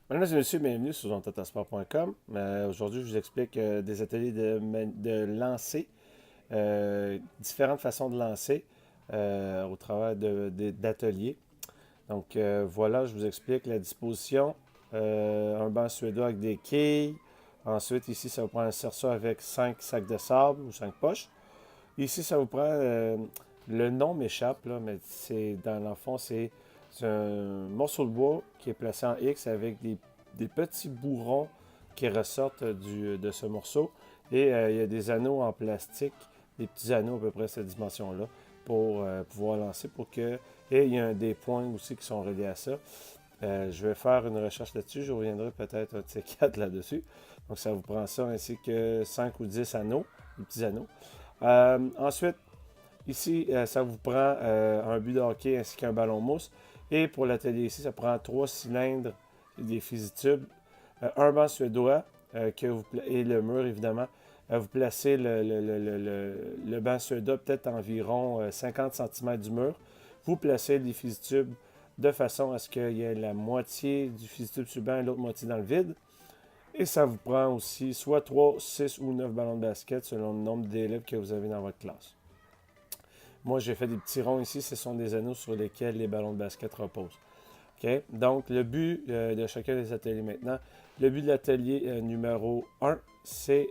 Mesdames et messieurs, bienvenue sur zontatasport.com. Aujourd'hui, je vous explique des ateliers de lancer, différentes façons de lancer au travers d'ateliers. Donc voilà, je vous explique la disposition. Un banc suédois avec des quilles. Ensuite, ici, ça vous prend un cerceau avec 5 sacs de sable ou 5 poches. Ici, ça vous prend, le nom m'échappe, là, mais c'est dans le fond, c'est un morceau de bois qui est placé en X avec des petits bourrons qui ressortent de ce morceau. Et il y a des anneaux en plastique, des petits anneaux à peu près cette dimension-là, pour pouvoir lancer. Et il y a des points aussi qui sont reliés à ça. Je vais faire une recherche là-dessus. Je reviendrai peut-être un de ces quatre là-dessus. Donc, ça vous prend ça ainsi que 5 ou 10 anneaux, des petits anneaux. Ensuite, ici, ça vous prend un but de hockey ainsi qu'un ballon mousse. Et pour l'atelier ici, ça prend 3 cylindres et des fusil-tubes, un banc suédois et le mur, évidemment. Vous placez le banc suédois peut-être environ 50 cm du mur. Vous placez les fusil-tubes de façon à ce qu'il y ait la moitié du fusil-tube sur le banc et l'autre moitié dans le vide. Et ça vous prend aussi soit 3, 6 ou 9 ballons de basket selon le nombre d'élèves que vous avez dans votre classe. Moi, j'ai fait des petits ronds ici. Ce sont des anneaux sur lesquels les ballons de basket reposent. OK? Donc, le but de chacun des ateliers maintenant. Le but de l'atelier numéro 1, c'est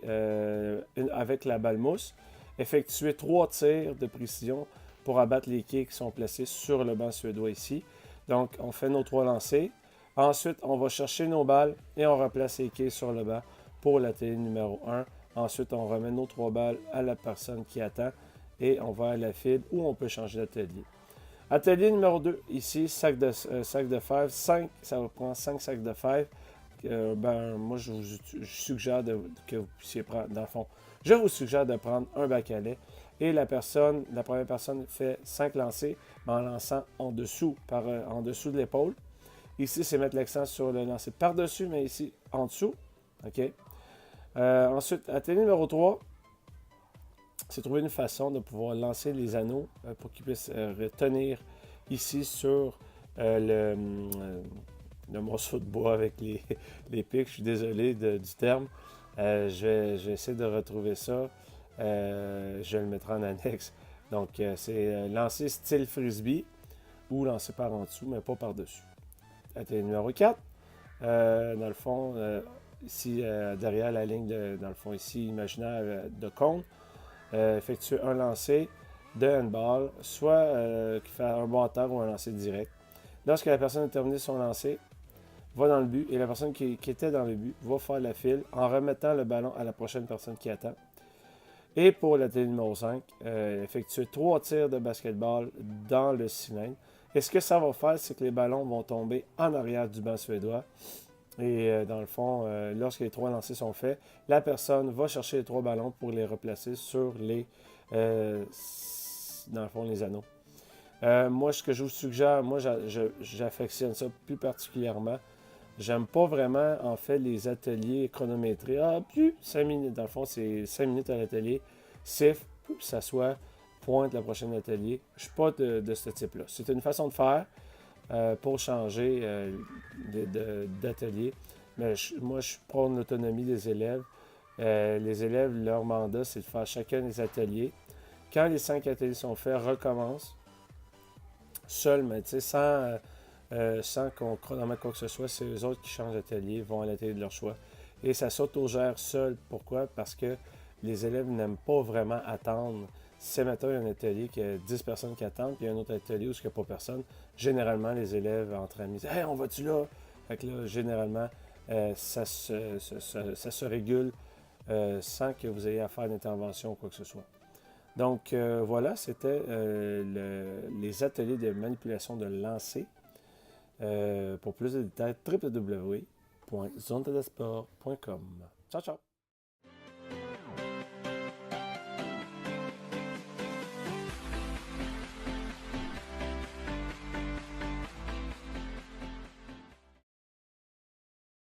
avec la balle mousse, effectuer 3 tirs de précision pour abattre les quilles qui sont placés sur le banc suédois ici. Donc, on fait nos 3 lancers. Ensuite, on va chercher nos balles et on replace les quilles sur le banc pour l'atelier numéro 1. Ensuite, on remet nos 3 balles à la personne qui attend et on va à la fibre où on peut changer d'atelier. Atelier numéro 2, ici, sac de fèves, 5, ça va prendre 5 sacs de fèves. Moi, je suggère que vous puissiez prendre, dans le fond, je vous suggère de prendre un bac à lait. Et la première personne fait 5 lancers en lançant en dessous de l'épaule. Ici, c'est mettre l'accent sur le lancer par-dessus, mais ici, en dessous. OK? Ensuite, atelier numéro 3, c'est trouver une façon de pouvoir lancer les anneaux pour qu'ils puissent retenir ici sur le morceau de bois avec les pics. Je suis désolé du terme. Je vais essayer de retrouver ça. Je le mettrai en annexe. Donc, c'est lancer style frisbee ou lancer par en dessous, mais pas par-dessus. Atelier numéro 4. Dans le fond, ici, derrière la ligne, dans le fond, ici, imaginaire de cône, effectuer un lancer de handball, soit qui fait un bond à terre ou un lancer direct. Lorsque la personne a terminé son lancer, va dans le but et la personne qui était dans le but va faire la file en remettant le ballon à la prochaine personne qui attend. Et pour la télé numéro 5, effectuer 3 tirs de basketball dans le cylindre. Et ce que ça va faire, c'est que les ballons vont tomber en arrière du banc suédois. Et dans le fond, lorsque les 3 lancers sont faits, la personne va chercher les 3 ballons pour les replacer sur euh, dans le fond, les anneaux. Moi, ce que je vous suggère, moi, j'affectionne ça plus particulièrement. J'aime pas vraiment, en fait, les ateliers chronométrés. Ah, plus 5 minutes. Dans le fond, c'est 5 minutes à l'atelier. Siffle, puis s'assoit, pointe le prochain atelier. Je suis pas de ce type-là. C'est une façon de faire pour changer d'atelier. Mais moi, je prône l'autonomie des élèves. Les élèves, leur mandat, c'est de faire chacun des ateliers. Quand les 5 ateliers sont faits, recommence seul, mais sans qu'on chronomètre quoi que ce soit. C'est eux autres qui changent d'atelier, vont à l'atelier de leur choix. Et ça s'autogère seul. Pourquoi? Parce que les élèves n'aiment pas vraiment attendre. Si, mettons, il y a un atelier qui a 10 personnes qui attendent, puis il y a un autre atelier où il n'y a pas personne, généralement, les élèves entre amis disent Hey, on va-tu là? Fait que là, généralement, ça se régule sans que vous ayez à faire d'intervention ou quoi que ce soit. Donc, voilà, c'était les ateliers de manipulation de lancer. Pour plus de détails, www.zonetadasport.com. Ciao, ciao!